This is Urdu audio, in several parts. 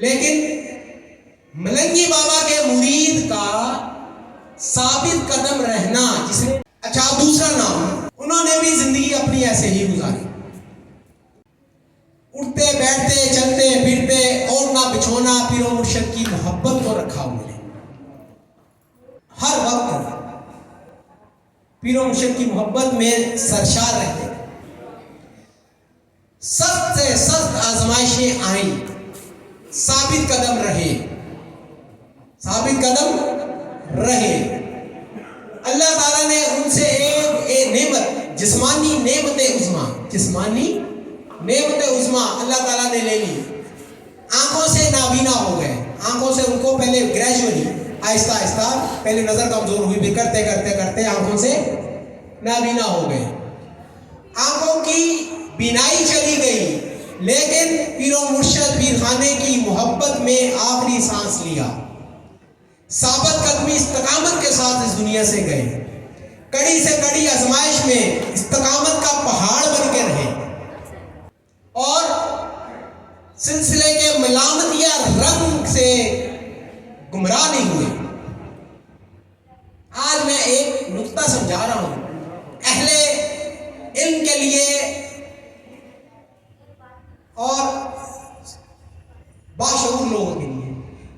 لیکن ملنگی بابا کے مرید کا ثابت قدم رہنا، جس نے اچھا دوسرا نام، انہوں نے بھی زندگی اپنی ایسے ہی گزاری، اٹھتے بیٹھتے چلتے پھرتے اور نہ بچھونا پیر و مرشد کی محبت کو رکھا انہوں نے، ہر وقت پیر و مرشد کی محبت میں سرشار رہتے، سخت سے سخت آزمائشیں آئیں، ثابت قدم رہے، ثابت قدم رہے۔ اللہ تعالیٰ نے ان سے ایک نعمت، جسمانی نعمت عظمیٰ، جسمانی نعمت عظمیٰ اللہ تعالیٰ نے لے لی، آنکھوں سے نابینا ہو گئے، آنکھوں سے ان کو پہلے گریجولی آہستہ آہستہ پہلے نظر کمزور ہوئی، بھی کرتے کرتے کرتے آنکھوں سے نابینا ہو گئے، آنکھوں کی بینائی چلی گئی، لیکن پیر و مرشد پیر خانے کی محبت میں آخری سانس لیا، ثابت قدمی استقامت کے ساتھ اس دنیا سے گئے، کڑی سے کڑی آزمائش میں استقامت کا پہاڑ بن کے رہے، اور سلسلے کے ملامتیہ رنگ سے گمراہ نہیں ہوئے۔ آج میں ایک نقطہ سمجھا رہا ہوں اہل علم کے لیے اور باشعور لوگوں کے لیے،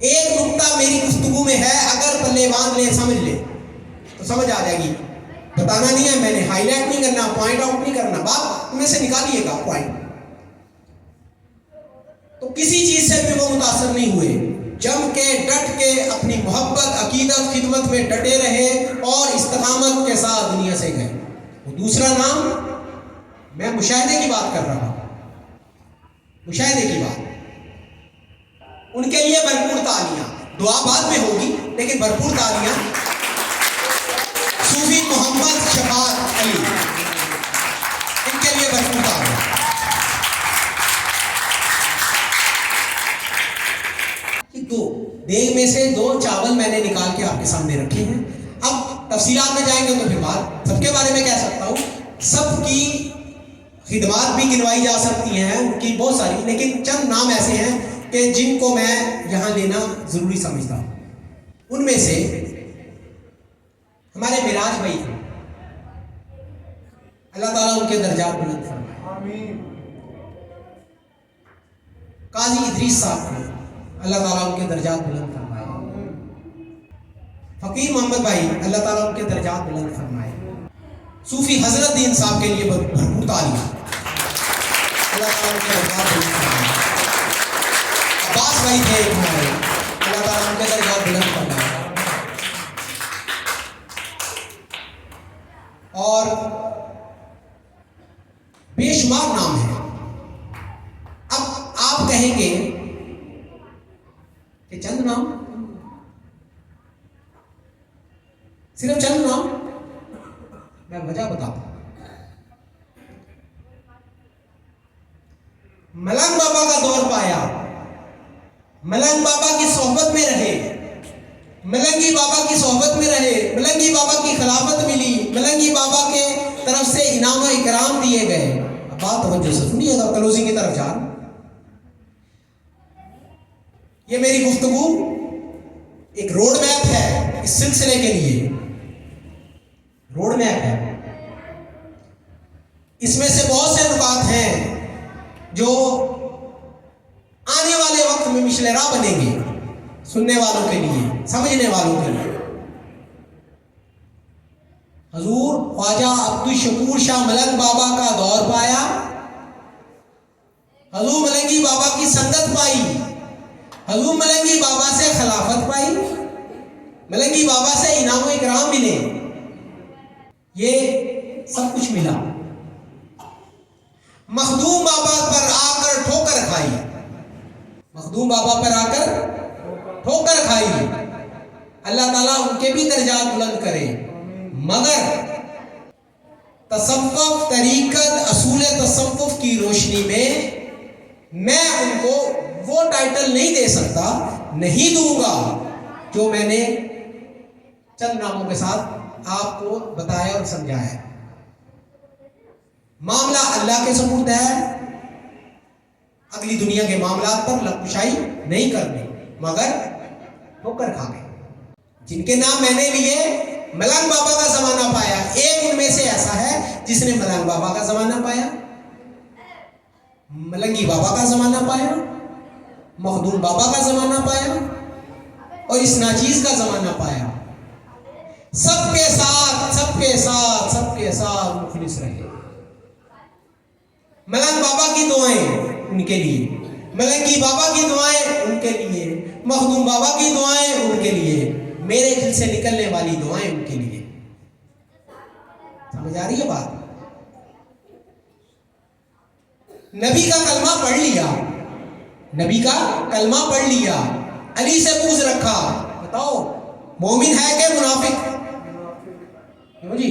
ایک نقطہ میری گفتگو میں ہے، اگر پلے باندھ لے سمجھ لے تو سمجھ آ جائے گی، بتانا نہیں ہے میں نے، ہائی لائٹ نہیں کرنا، پوائنٹ آؤٹ نہیں کرنا، بات میں سے نکالیے گا پوائنٹ، تو کسی چیز سے بھی وہ متاثر نہیں ہوئے، جم کے ڈٹ کے اپنی محبت عقیدت خدمت میں ڈٹے رہے اور استقامت کے ساتھ دنیا سے گئے۔ دوسرا نام، میں مشاہدے کی بات کر رہا ہوں، مشاہدے کی بات، ان کے لیے بھرپور تالیاں، دعا بعد میں ہوگی لیکن بھرپور تالیاں، صوفی محمد شفاعت علی، ان کے لیے بھرپور تالیاں۔ دو دیگ میں سے دو چاول میں نے نکال کے آپ کے سامنے رکھے ہیں، اب تفصیلات میں جائیں گے تو پھر بات سب کے بارے میں کہہ سکتا ہوں، سب کی خدمات بھی گنوائی جا سکتی ہیں، ان کی بہت ساری، لیکن چند نام ایسے ہیں کہ جن کو میں یہاں لینا ضروری سمجھتا ہوں۔ ان میں سے ہمارے معراج بھائی تھے، اللہ تعالیٰ ان کے درجات بلند فرمائے۔ قاضی ادریس صاحب تھے، اللہ تعالیٰ ان کے درجات بلند فرمائے۔ فقیر محمد بھائی، اللہ تعالیٰ ان کے درجات بلند فرمائے۔ صوفی حضرت دین صاحب کے لیے بھرپور تالیاں، اللہ تعالیٰ ان کے درجات بلند فرمائے۔ عباس بھائی تھے ہمارے، اللہ تعالیٰ ان کے درجات بلند فرمائے۔ اور بے شمار نام ہیں، اب آپ کہیں گے کہ چند نام، صرف چند نام، میں وجہ بتاتا ہوں۔ ملنگ بابا کا دور پایا، ملنگ بابا کی صحبت میں رہے، ملنگی بابا کی صحبت میں رہے، ملنگی بابا کی خلافت ملی، ملنگی بابا کے طرف سے انعام و اکرام دیے گئے۔ اب بات توجہ سے سنیے گا، کلوزنگ کی طرف جان، یہ میری گفتگو ایک روڈ میپ ہے اس سلسلے کے لیے، روڈ میپ ہے، اس میں سے بہت سے نکات ہیں جو آنے والے وقت میں مشل راہ بنیں گے، سننے والوں کے لیے، سمجھنے والوں کے لیے۔ حضور خواجہ عبدالشکور شاہ ملنگ بابا کا دور پایا، حضور ملنگی بابا کی سنگت پائی، حضور ملنگی بابا سے خلافت پائی، ملنگی بابا سے انعام و اکرام ملے، یہ سب کچھ ملا۔ مخدوم بابا پر آ کر ٹھوکر کھائی، مخدوم بابا پر آ کر ٹھوکر کھائی، اللہ تعالیٰ ان کے بھی درجات بلند کرے، مگر تصوف طریقت اصول تصوف کی روشنی میں ان کو وہ ٹائٹل نہیں دے سکتا، نہیں دوں گا جو میں نے چند ناموں کے ساتھ آپ کو بتایا اور سمجھایا ہے۔ معاملہ اللہ کے سپرد ہے، اگلی دنیا کے معاملات پر لپشائی نہیں کرنی، مگر ٹھوکر کھا گئے۔ جن کے نام میں نے لیے ملنگ بابا کا زمانہ پایا، ایک ان میں سے ایسا ہے جس نے ملنگ بابا کا زمانہ پایا، ملنگی بابا کا زمانہ پایا، مخدوم بابا کا زمانہ پایا اور اس ناچیز کا زمانہ پایا۔ سب کے ساتھ سب کے ساتھ سب کے ساتھ مخلص رہے۔ ملنگ بابا کی دعائیں ان کے لیے، ملنگی بابا کی دعائیں ان کے لیے، مخدوم بابا کی دعائیں ان کے لیے، میرے دل سے نکلنے والی دعائیں ان کے لیے۔ سمجھ آ رہی ہے بات؟ نبی کا کلمہ پڑھ لیا، نبی کا کلمہ پڑھ لیا، علی سے پوچھ رکھا، بتاؤ مومن ہے کہ منافق؟ کیوں جی؟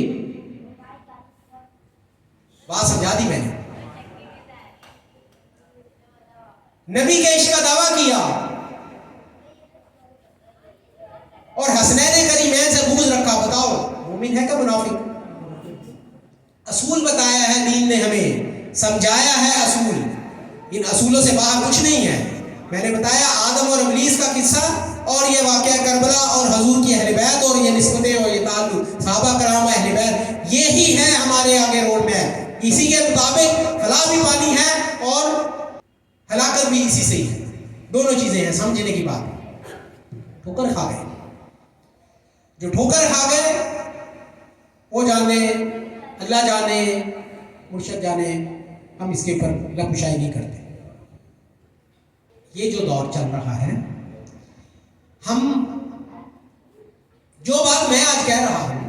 بات سمجھا دی میں نے۔ نبی کے عشق کا دعویٰ کیا اور حسنین کریمین سے پوچھ رکھا، بتاؤ مومن ہے کہ منافق؟ اصول بتایا ہے دین نے ہمیں، سمجھایا ہے اصول، ان اصولوں سے باہر کچھ نہیں ہے۔ میں نے بتایا آدم اور ابلیس کا قصہ اور یہ واقعہ کربلا اور حضور کی اہل بیت اور یہ نسبتیں اور یہ تعلق صحابہ کرام اہل بیت، یہی ہے ہمارے آگے روڈ میپ۔ اسی کے مطابق فلاح بھی پانی ہے اور ہلاکت بھی اسی سے ہی ہے، دونوں چیزیں ہیں، سمجھنے کی بات۔ ٹھوکر کھا گئے، جو ٹھوکر کھا گئے وہ جانے، اللہ جانے، مرشد جانے، ہم اس کے اوپر لپشائی نہیں کرتے۔ یہ جو دور چل رہا ہے، ہم جو بات میں آج کہہ رہا ہوں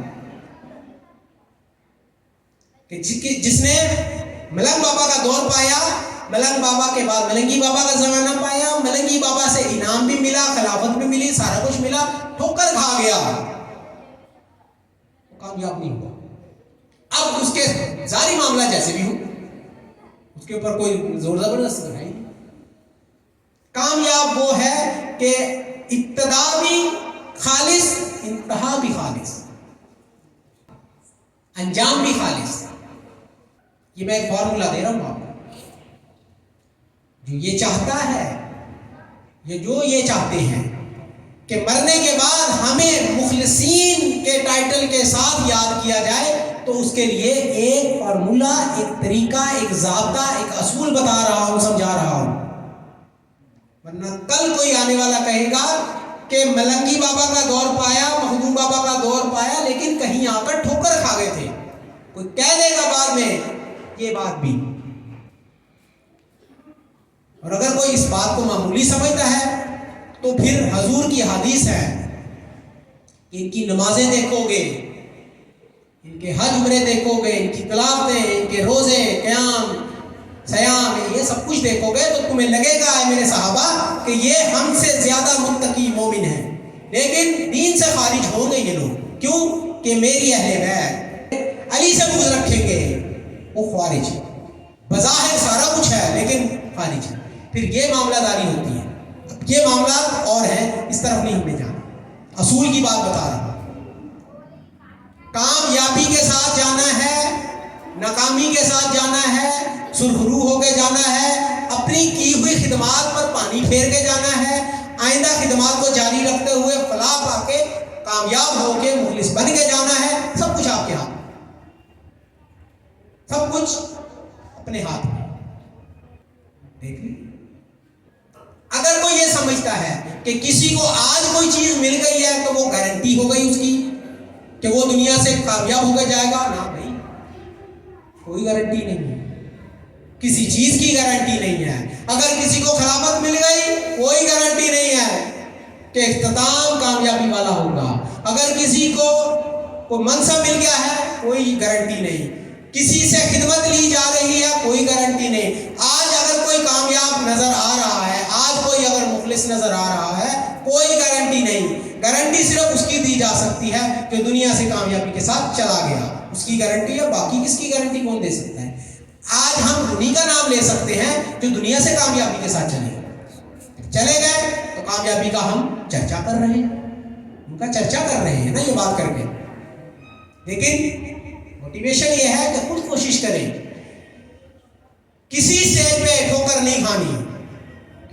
کہ جس نے ملنگ بابا کا دور پایا، ملنگ بابا کے بعد ملنگی بابا کا زمانہ پایا، ملنگی بابا سے انعام بھی ملا، خلافت بھی ملی، سارا کچھ ملا، ٹھوکر کھا گیا، کامیاب نہیں ہوا۔ اب اس کے ظاہری معاملہ جیسے بھی ہو، اس کے اوپر کوئی زور زبردست نہیں۔ کامیاب وہ ہے کہ ابتدا بھی خالص، انتہا بھی خالص، انجام بھی خالص۔ یہ میں ایک فارمولا دے رہا ہوں آپ کو۔ جو یہ چاہتا ہے، یہ چاہتے ہیں کہ مرنے کے بعد ہمیں مخلصین کے ٹائٹل کے ساتھ یاد کیا جائے، تو اس کے لیے ایک فارمولا، ایک طریقہ، ایک ضابطہ، ایک اصول بتا رہا ہوں، سمجھا رہا ہوں۔ ورنہ کل کوئی آنے والا کہے گا کہ ملنگی بابا کا دور پایا، مخدوم بابا کا دور پایا، لیکن کہیں آ کر ٹھوکر کھا گئے تھے، کوئی کہہ دے گا بعد میں یہ بات بھی۔ اور اگر کوئی اس بات کو معمولی سمجھتا ہے تو پھر حضور کی حدیث ہے، ان کی نمازیں دیکھو گے، ان کے حج عمرے دیکھو گے، ان کی تلاوتیں، ان کے روزے، قیام، سیام، یہ سب کچھ دیکھو گے تو تمہیں لگے گا اے میرے صحابہ کہ یہ ہم سے زیادہ متقی مومن ہیں، لیکن دین سے خارج ہوں گے یہ لوگ۔ کیوں؟ کہ میری اہل بیت علی سے پوچھ رکھیں گے، وہ خارج ہے، بظاہر سارا کچھ ہے لیکن خارج ہے۔ پھر یہ معاملہ داری ہوتی ہے۔ اب یہ معاملات اور ہیں، اس طرف نہیں ہمیں جانا، اصول کی بات بتا رہا ہوں۔ کامیابی کے ساتھ جانا ہے، ناکامی کے ساتھ جانا ہے، سرخرو ہو کے جانا ہے، اپنی کی ہوئی خدمات پر پانی پھیر کے جانا ہے، آئندہ خدمات کو جاری رکھتے ہوئے فلاح پا کے کامیاب ہو کے مخلص بن کے جانا ہے۔ سب کچھ آپ کے ہاتھ، سب کچھ اپنے ہاتھ میں۔ دیکھ لی، اگر کوئی یہ سمجھتا ہے کہ کسی کو آج کوئی چیز مل گئی ہے تو وہ گارنٹی ہو گئی اس کی کہ وہ دنیا سے کامیاب ہو کے جائے گا، نہ بھائی، کوئی گارنٹی نہیں ہے، کسی چیز کی گارنٹی نہیں ہے۔ اگر کسی کو خلافت مل گئی، کوئی گارنٹی نہیں ہے کہ اختتام کامیابی والا ہوگا۔ اگر کسی کو کوئی منصب مل گیا ہے، کوئی گارنٹی نہیں۔ کسی سے خدمت لی جا رہی ہے، کوئی گارنٹی نہیں۔ آج اگر کوئی کامیاب نظر آ رہا ہے، آج کوئی اگر مخلص نظر آ رہا ہے، کوئی گارنٹی نہیں۔ گارنٹی صرف اس کی دی جا سکتی ہے جو دنیا سے کامیابی کے ساتھ چلا گیا، اس کی گارنٹی ہے۔ باقی کس کی گارنٹی کون دے سکتا ہے؟ آج ہم انہی کا نام لے سکتے ہیں جو دنیا سے کامیابی کے ساتھ چلے گئے تو کامیابی کا ہم چرچا کر رہے ہیں، ان کا چرچا کر رہے ہیں نا یہ بات کر کے۔ لیکن موٹیویشن یہ ہے کہ خود کوشش کریں، کسی اسٹیج پہ ٹھوکر نہیں کھانی۔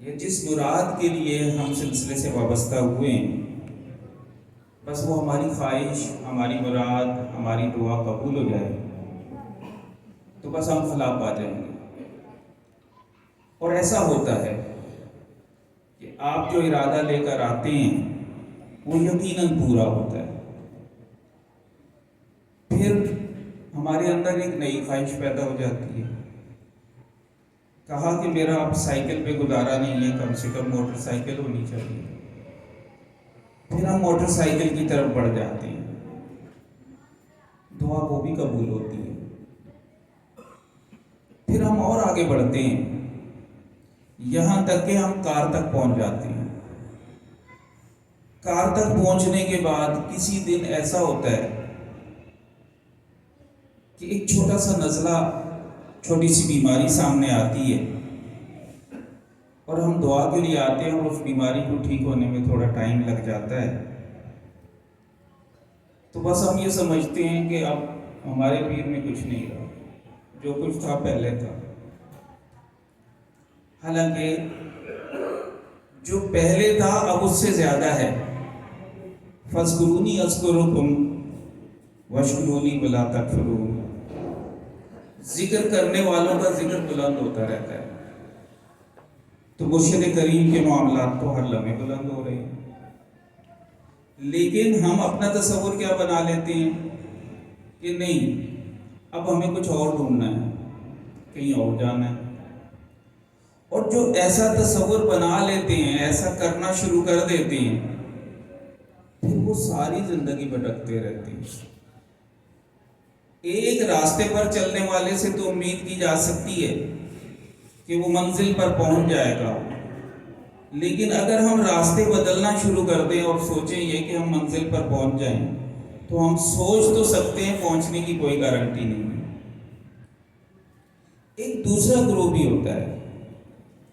یا جس مراد کے لیے ہم سلسلے سے وابستہ ہوئے ہیں، بس وہ ہماری خواہش، ہماری مراد، ہماری دعا قبول ہو جائے تو بس ہم فلاح پا جائیں گے۔ اور ایسا ہوتا ہے کہ آپ جو ارادہ لے کر آتے ہیں وہ یقیناً پورا ہوتا ہے۔ پھر ہمارے اندر ایک نئی خواہش پیدا ہو جاتی ہے، کہا کہ میرا اب سائیکل پہ گزارا نہیں ہے، کم سے کم موٹر سائیکل ہونی چاہیے۔ پھر ہم موٹر سائیکل کی طرف بڑھ جاتے ہیں، دعا وہ بھی قبول ہوتی ہے۔ پھر ہم اور آگے بڑھتے ہیں، یہاں تک کہ ہم کار تک پہنچ جاتے ہیں۔ کار تک پہنچنے کے بعد کسی دن ایسا ہوتا ہے کہ ایک چھوٹا سا نزلہ، چھوٹی سی بیماری سامنے آتی ہے، اور ہم دعا کے لیے آتے ہیں اور اس بیماری کو ٹھیک ہونے میں تھوڑا ٹائم لگ جاتا ہے، تو بس ہم یہ سمجھتے ہیں کہ اب ہمارے پیر میں کچھ نہیں رہا، جو کچھ تھا پہلے تھا۔ حالانکہ جو پہلے تھا اب اس سے زیادہ ہے۔ فَاذْكُرُونِي أَذْكُرْكُمْ وَاشْكُرُوا وَلَا تَكْفُرُونِ۔ ذکر کرنے والوں کا ذکر بلند ہوتا رہتا ہے، تو مرشد کریم کے معاملات تو ہر لمحے بلند ہو رہے ہیں۔ لیکن ہم اپنا تصور کیا بنا لیتے ہیں کہ نہیں، اب ہمیں کچھ اور ڈھونڈنا ہے، کہیں اور جانا ہے، اور جو ایسا تصور بنا لیتے ہیں، ایسا کرنا شروع کر دیتے ہیں، پھر وہ ساری زندگی بھٹکتے رہتے ہیں۔ ایک راستے پر چلنے والے سے تو امید کی جا سکتی ہے کہ وہ منزل پر پہنچ جائے گا، لیکن اگر ہم راستے بدلنا شروع کر دیں اور سوچیں یہ کہ ہم منزل پر پہنچ جائیں، تو ہم سوچ تو سکتے ہیں، پہنچنے کی کوئی گارنٹی نہیں ہے۔ ایک دوسرا گروہ بھی ہوتا ہے،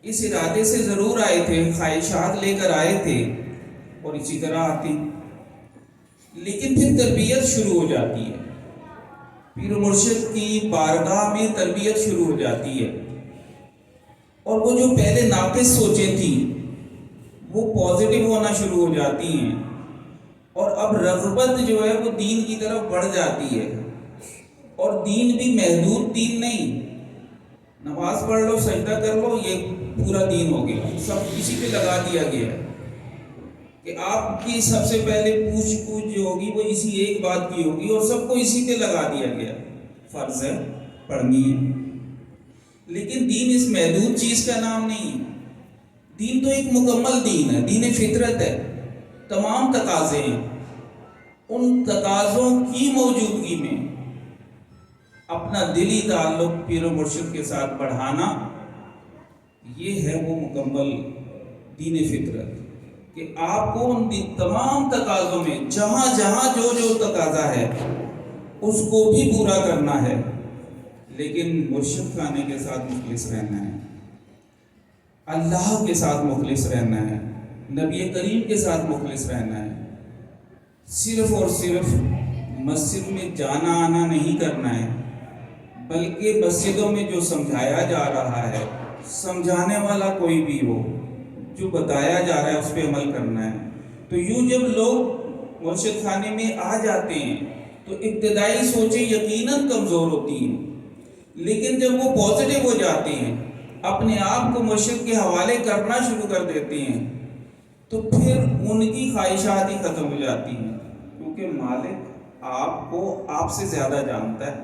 اس ارادے سے ضرور آئے تھے، خواہشات لے کر آئے تھے اور اسی طرح آتے ہیں، لیکن پھر تربیت شروع ہو جاتی ہے، پیر و مرشد کی بارگاہ میں تربیت شروع ہو جاتی ہے، اور وہ جو پہلے ناقص سوچیں تھیں وہ پازیٹیو ہونا شروع ہو جاتی ہیں، اور اب رغبت جو ہے وہ دین کی طرف بڑھ جاتی ہے، اور دین بھی محدود دین نہیں، نماز پڑھ لو، سجدہ کر لو، یہ پورا دین ہو گیا، سب اسی پہ لگا دیا گیا ہے کہ آپ کی سب سے پہلے پوچھ جو ہوگی وہ اسی ایک بات کی ہوگی، اور سب کو اسی پہ لگا دیا گیا، فرض ہے، پڑھنی ہے۔ لیکن دین اس محدود چیز کا نام نہیں ہے، دین تو ایک مکمل دین ہے، دین فطرت ہے، تمام تقاضے ہیں، ان تقاضوں کی موجودگی میں اپنا دلی تعلق پیر و مرشد کے ساتھ بڑھانا، یہ ہے وہ مکمل دین فطرت، کہ آپ کو ان تمام تقاضوں میں جہاں جہاں جو جو تقاضا ہے اس کو بھی پورا کرنا ہے، لیکن مرشد خانے کے ساتھ مخلص رہنا ہے، اللہ کے ساتھ مخلص رہنا ہے، نبی کریم کے ساتھ مخلص رہنا ہے، صرف اور صرف مسجد میں جانا آنا نہیں کرنا ہے، بلکہ مسجدوں میں جو سمجھایا جا رہا ہے، سمجھانے والا کوئی بھی ہو، جو بتایا جا رہا ہے اس پہ عمل کرنا ہے۔ تو یوں جب لوگ مرشد خانے میں آ جاتے ہیں تو ابتدائی سوچیں یقیناً کمزور ہوتی ہیں، لیکن جب وہ پازیٹیو ہو جاتے ہیں، اپنے آپ کو مرشد کے حوالے کرنا شروع کر دیتے ہیں، تو پھر ان کی خواہشات ہی ختم ہو جاتی ہیں، کیونکہ مالک آپ کو آپ سے زیادہ جانتا ہے۔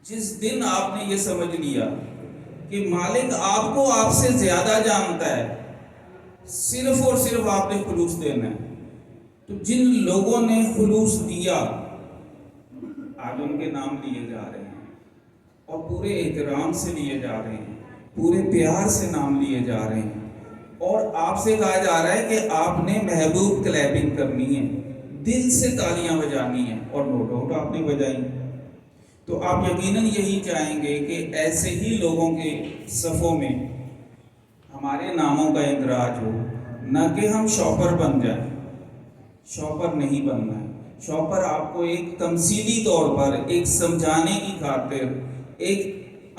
جس دن آپ نے یہ سمجھ لیا کہ مالک آپ کو آپ سے زیادہ جانتا ہے، صرف اور صرف آپ نے خلوص دینا ہے، تو جن لوگوں نے خلوص دیا آج ان کے نام لیے جا رہے ہیں، اور پورے احترام سے لیے جا رہے ہیں، پورے پیار سے نام لیے جا رہے ہیں، اور آپ سے کہا جا رہا ہے کہ آپ نے محبوب کلیپنگ کرنی ہے، دل سے تالیاں بجانی ہیں، اور نو ڈاؤٹ آپ نے بجائی، تو آپ یقیناً یہی چاہیں گے کہ ایسے ہی لوگوں کے صفوں میں ہمارے ناموں کا اندراج ہو، نہ کہ ہم شوپر بن جائیں۔ شوپر نہیں بننا ہے، شوپر آپ کو ایک تمثیلی طور پر، ایک سمجھانے کی خاطر، ایک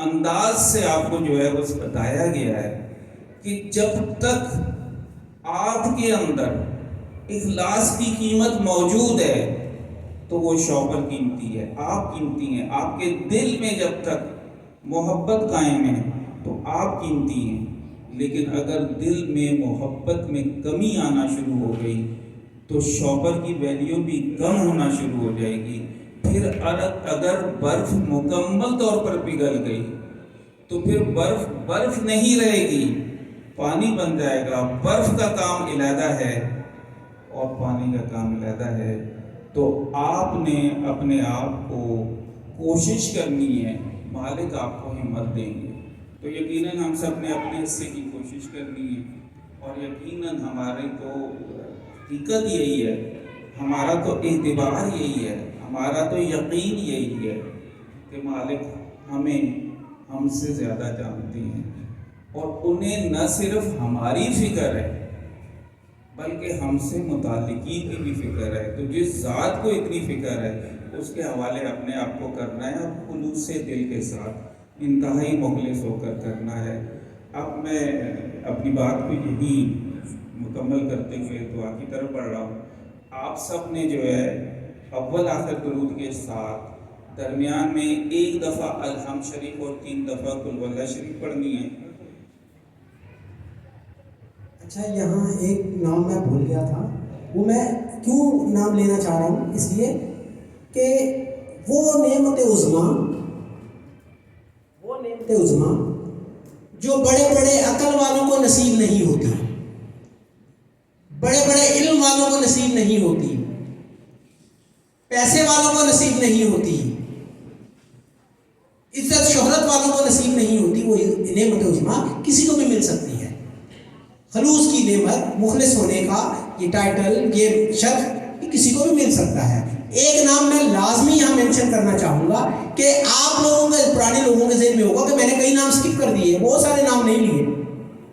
انداز سے آپ کو جو ہے بس بتایا گیا ہے کہ جب تک آپ کے اندر اخلاص کی قیمت موجود ہے تو وہ شوہر قیمتی ہے، آپ قیمتی ہیں. آپ کے دل میں جب تک محبت قائم ہے تو آپ قیمتی ہیں. لیکن اگر دل میں محبت میں کمی آنا شروع ہو گئی تو شوہر کی ویلیو بھی کم ہونا شروع ہو جائے گی. پھر اگر برف مکمل طور پر پگھل گئی تو پھر برف نہیں رہے گی، پانی بن جائے گا. برف کا کام علیحدہ ہے اور پانی کا کام علیحدہ ہے. تو آپ نے اپنے آپ کو کوشش کرنی ہے، مالک آپ کو ہمت دیں گے. تو یقیناً ہم سب نے اپنے حصے کی کوشش کرنی ہے، اور یقیناً ہماری تو حقیقت یہی ہے، ہمارا تو اعتبار یہی ہے، ہمارا تو یقین یہی ہے کہ مالک ہم سے زیادہ جانتے ہیں، اور انہیں نہ صرف ہماری فکر ہے بلکہ ہم سے متعلقین کی بھی فکر ہے. تو جس ذات کو اتنی فکر ہے اس کے حوالے اپنے آپ کو کرنا ہے، اور خلوص دل کے ساتھ انتہائی مخلص ہو کر کرنا ہے. اب میں اپنی بات کو یہی مکمل کرتے ہوئے دعا کی طرف بڑھ رہا ہوں. آپ سب نے جو ہے اول آخر درود کے ساتھ درمیان میں ایک دفعہ الحمد شریف اور 3 دفعہ قل هو اللہ شریف پڑھنی ہے. اچھا، یہاں ایک نام میں بھول گیا تھا، وہ میں کیوں نام لینا چاہ رہا ہوں، اس لیے کہ وہ نعمت عظمیٰ جو بڑے بڑے عقل والوں کو نصیب نہیں ہوتی، بڑے بڑے علم والوں کو نصیب نہیں ہوتی، پیسے والوں کو نصیب نہیں ہوتی، عزت شہرت والوں کو نصیب نہیں ہوتی، وہ نعمت عظمیٰ کسی کو بھی مل سکتی ہے. خلوص کی نعمت، مخلص ہونے کا یہ ٹائٹل، یہ شرف، یہ کسی کو بھی مل سکتا ہے. ایک نام میں لازمی یہاں مینشن کرنا چاہوں گا کہ آپ لوگوں کے پرانے لوگوں کے ذہن میں ہوگا کہ میں نے کئی نام سکپ کر دیے، بہت سارے نام نہیں لیے،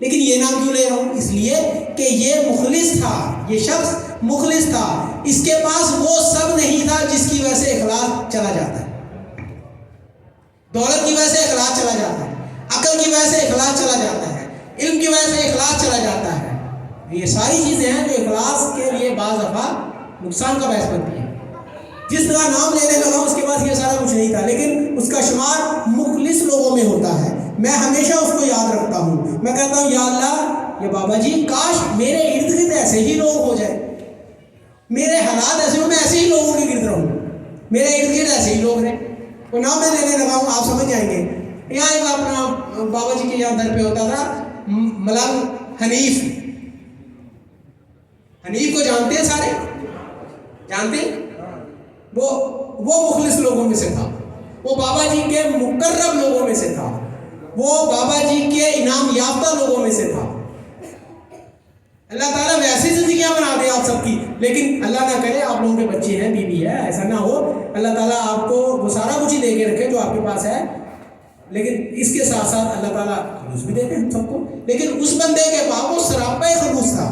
لیکن یہ نام کیوں لے رہا ہوں؟ اس لیے کہ یہ مخلص تھا، یہ شخص مخلص تھا. اس کے پاس وہ سب نہیں تھا جس کی وجہ سے اخلاص چلا جاتا ہے. دولت کی وجہ سے اخلاص چلا جاتا ہے، عقل کی وجہ سے اخلاص چلا جاتا ہے، علم کی وجہ سے اخلاص چلا جاتا ہے. یہ ساری چیزیں ہیں جو اخلاص کے لیے بعض دفعہ نقصان کا باعث بنتی ہیں. جس طرح نام لینے لگا اس کے پاس یہ سارا کچھ نہیں تھا، لیکن اس کا شمار مخلص لوگوں میں ہوتا ہے. میں ہمیشہ اس کو یاد رکھتا ہوں. میں کہتا ہوں یا اللہ، یہ بابا جی کاش میرے ارد گرد ایسے ہی لوگ ہو جائے، میرے حالات ایسے ہوں، میں ایسے ہی لوگوں کے گرد رہوں، میرے ارد گرد ایسے ہی لوگ رہیں. وہ نام میں لینے لگا ہوں، آپ سمجھ جائیں گے. یہاں ایک اپنا بابا جی کے یہاں در پہ ہوتا تھا ملنگ حنیف. حنیف کو جانتے ہیں سارے؟ جانتے ہیں؟ وہ مخلص لوگوں میں سے تھا، وہ بابا جی کے مقرب لوگوں میں سے تھا، وہ بابا جی کے انعام یافتہ لوگوں میں سے تھا. اللہ تعالیٰ ویسی زندگیاں بنا دے آپ سب کی، لیکن اللہ نہ کرے آپ لوگوں کے بچے ہیں، بیوی ہے، ایسا نہ ہو. اللہ تعالیٰ آپ کو وہ سارا کچھ ہی دے کے رکھے جو آپ کے پاس ہے، لیکن اس کے ساتھ ساتھ اللہ تعالیٰ خلوص بھی دیتے ہیں ہم سب کو. لیکن اس بندے کے پاس وہ سراپا خلوص تھا،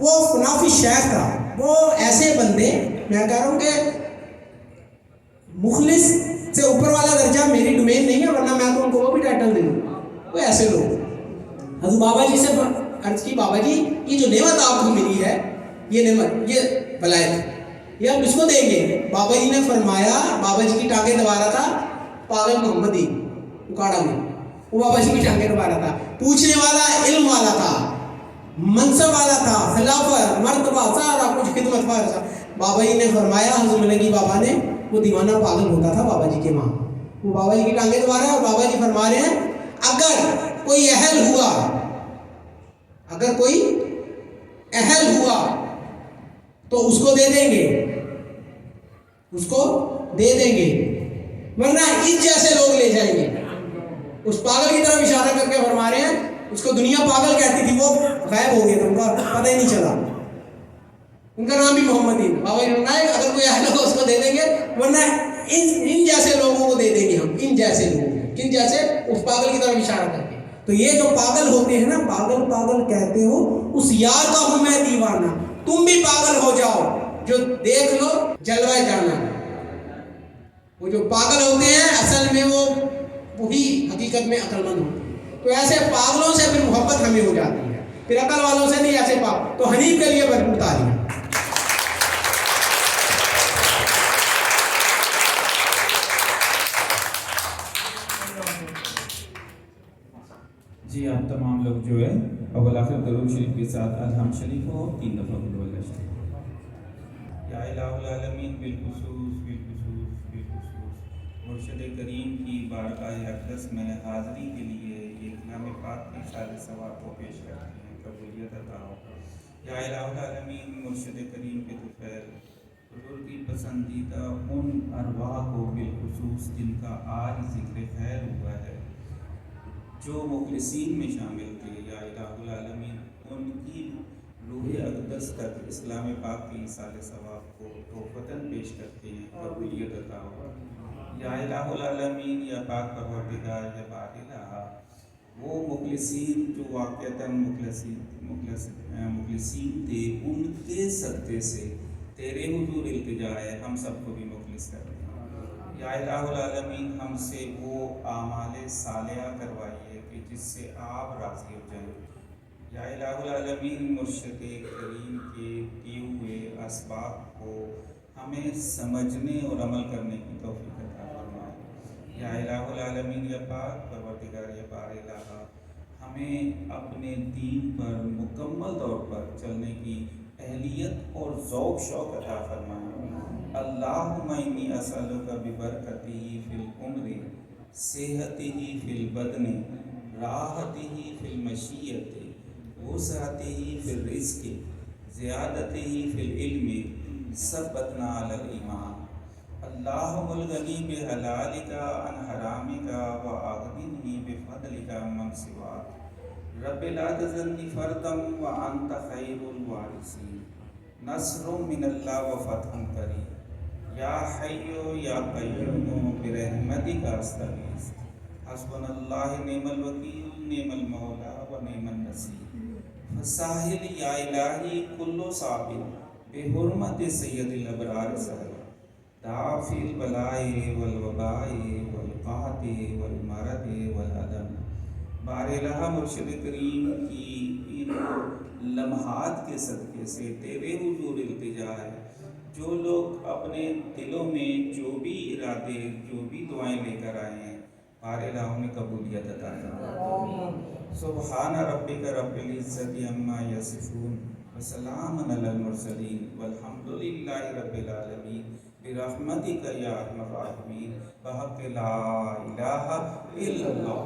وہ نافی شیخ تھا. وہ ایسے بندے، میں کہہ رہا ہوں کہ مخلص سے اوپر والا درجہ میری ڈومین نہیں ہے، ورنہ میں تو ان کو وہ بھی ٹائٹل دے دوں. وہ ایسے لوگ. حضرت بابا جی سے عرض کی، بابا جی یہ جو نعمت آپ کو ملی ہے، یہ نعمت، یہ ولایت، یہ آپ اس کو دیں گے. بابا جی نے فرمایا، بابا جی کی ٹانگیں دبا رہا تھا پاگل محمدی اکاڑا میں، وہ بابا جی کی ٹانگیں دبا رہا تھا. پوچھنے والا علم والا تھا، منصب والا تھا، خلافت، مرتبہ، سارا کچھ خدمت پر. بابا جی نے فرمایا، حضرت ملنگی بابا نے، وہ دیوانہ پاگل ہوتا تھا بابا جی کے ماں، وہ بابا جی کی ٹانگیں دبا رہا ہے، اور بابا جی فرما رہے ہیں اگر کوئی اہل ہوا، اگر کوئی اہل ہوا تو اس کو دے دیں گے، اس کو دے دیں گے، ورنہ اس جیسے لوگ لے جائیں گے. اس پاگل کی طرف اشارہ کر کے فرما رہے ہیں، اس کو دنیا پاگل کہتی تھی، وہ غائب ہو گیا تھا، ان کا پتہ ہی نہیں چلا، ان کا نام بھی محمد ہی. بابا جی فرمائے اگر کوئی اہل ہو اس کو دے دیں گے، ورنہ ان جیسے لوگوں کو دے دیں گے ہم. ان جیسے لوگ، کن جیسے؟ اس پاگل کی طرف اشارہ کر کے. تو یہ جو پاگل ہوتے ہیں نا، پاگل کہتے ہو اس یار کا ہوں میں دیوانہ. تم بھی پاگل ہو جاؤ جو دیکھ لو جلوہ جانا. وہ جو پاگل ہوتے ہیں اصل میں وہی حقیقت میں عقل مند ہوتے ہیں. تو ایسے پاگلوں سے پھر محبت ہمیں ہو جاتی ہے، پھر عقل والوں سے نہیں، ایسے پاگل. تو حنیف کے لیے بھرپور تعلیم. جی آپ تمام لوگ جو ہے اول آخر درود شریف کے ساتھ الحمد شریف ہو 3 دفعہ قل اللہ شریف. یا الہ العالمین بالخصوص مرشد کریم کی بارگاہ اقدس میں حاضری کے لیے یہ کلام پاک کی سال ثواب کو پیش کرتے ہیں، قبولیت عطا ہو. یا الہ العالمین مرشد کریم کے طفیل حضور کی پسندیدہ ان ارواح کو بالخصوص جن کا آج ذکر خیر ہوا ہے، جو مخلصین میں شامل تھے، یا الہ العالمین ان کی روح اقدس تک اسلام پاک کی سال ثواب کو توفتاً پیش کرتے ہیں، قبولیت عطا ہو. یا الہ العالمین یا پاک پروردگار یا بار الہ، وہ مخلصین جو واقعتاً مخلصین تھے، ان کے صدقے سے تیرے حضور التجا ہے ہم سب کو بھی مخلص کر دیں. یا الہ العالمین ہم سے وہ اعمال صالحہ کروائیے کہ جس سے آپ راضی ہو جائیں. یا الہ العالمین مرشد کریم کے دیے ہوئے اسباب کو ہمیں سمجھنے اور عمل کرنے کی توفیق عطا فرمائے. یا الہ العالمین یا پاک پروردگار یا بار الہ، ہمیں اپنے دین پر مکمل طور پر چلنے کی اہلیت اور ذوق شوق عطا فرمائے. اللہم انی اسألک ببرکتہ فی العمر، صحتہ فی البدن، راحتہ فی المشیۃ، وسعتہ فی الرزق، زیادتہ فی العلم، ثبتنا علی الایمان. اللہم الغنی بحلالک عن حرامک واغننی بفضلک عمن سواک. رب لا تذرنی فردا وانت خیر الوارثین. نصر من اللہ وفتح قریب. یا حی یا قیوم برحمتک استغیث. حسبنا اللہ نعم الوکیل نعم المولا و نعم النصیر. فساہل یا الہی کل صابر بحرمت سید الابرار سہل. دافع البلاء والوباء والقحط والمرض والعدم. بار الہ مرشد کریم کی ان لمحات کے صدقے سے تیرے حضور التجا ہے. جو لوگ اپنے دلوں میں جو بھی ارادے جو بھی دعائیں لے کر آئے ہیں، بار الہ انہیں قبولیت عطا فرما. سبحان ربک رب العزت عما یصفون وسلام علی المرسلین والحمد للہ رب العالمین برحمتک یا ارحم الراحمین بحق لا الہ الا اللہ.